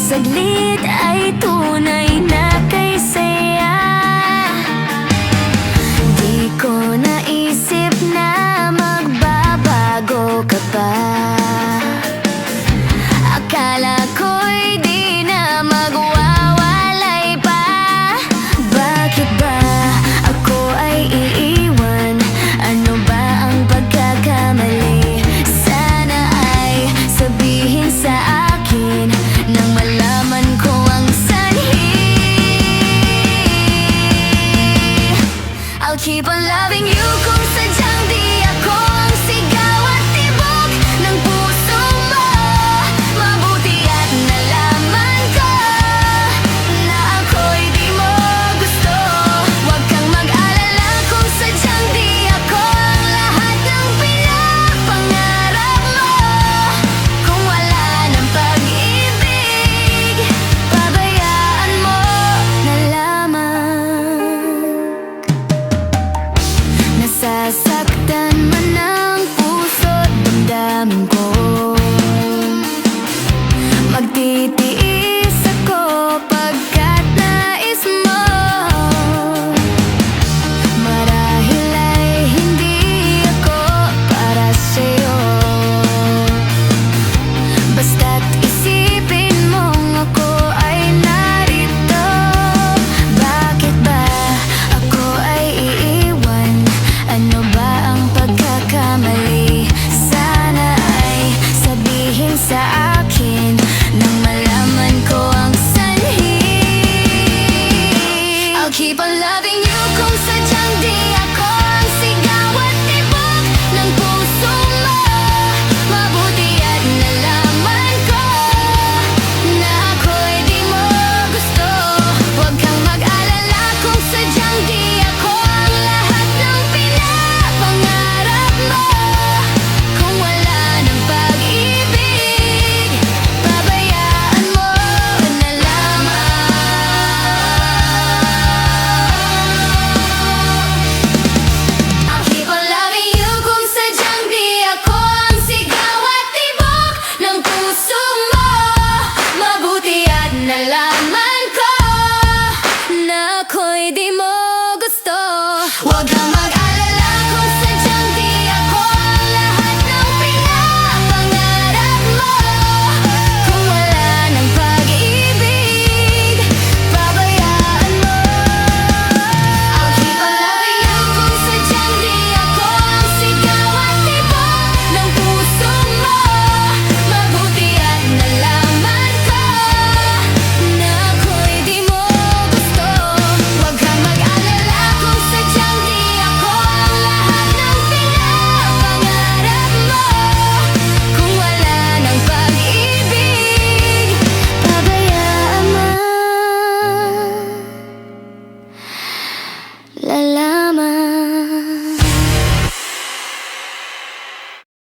saglit ay tunay na kay saya. Di ko naisip na magbabago ka pa. Akala ko'y di na magwawalay pa. Bakit ba ako ay iiwan? Ano ba ang pagkakamali? Sana ay sabihin sa akin nang malaman ko ang sanhi. I'll keep on loving you kung sadyang di ako ang sigaw at tibok ng puso mo. Mabuti at nalaman ko na ako'y di mo gusto. Huwag kang mag-alala kung sadyang di ako ang lahat ng pinapangarap mo. Kung wala ng pag-ibig, pabayaan mo na lamang. Nasasaktan man ang puso't damdamin ko. Magtitiis ako pagkat nais mo. Marahil ay hindi ako para sa'yo. Basta't isipin mong ako ay narito. Bakit ba ako ay iiwan? Ano ba ang pagkakamali? Sana ay sabihin sa akin nang malaman ko ang sanhi. I'll keep on loving you kung sadyang di ako ang sigaw at tibok ng puso mo. Mabuti at nalaman ko na ako'y di mo gusto. Huwag kang mag-alala kung sadyang di ako ang lahat ng pinapangarap mo. Kung wala ng pag-ibig, pabayaan mo na lamang. I'll keep on loving you kung sadyang di ako ang sigaw at tibok ng puso mo. Mabuti at nalaman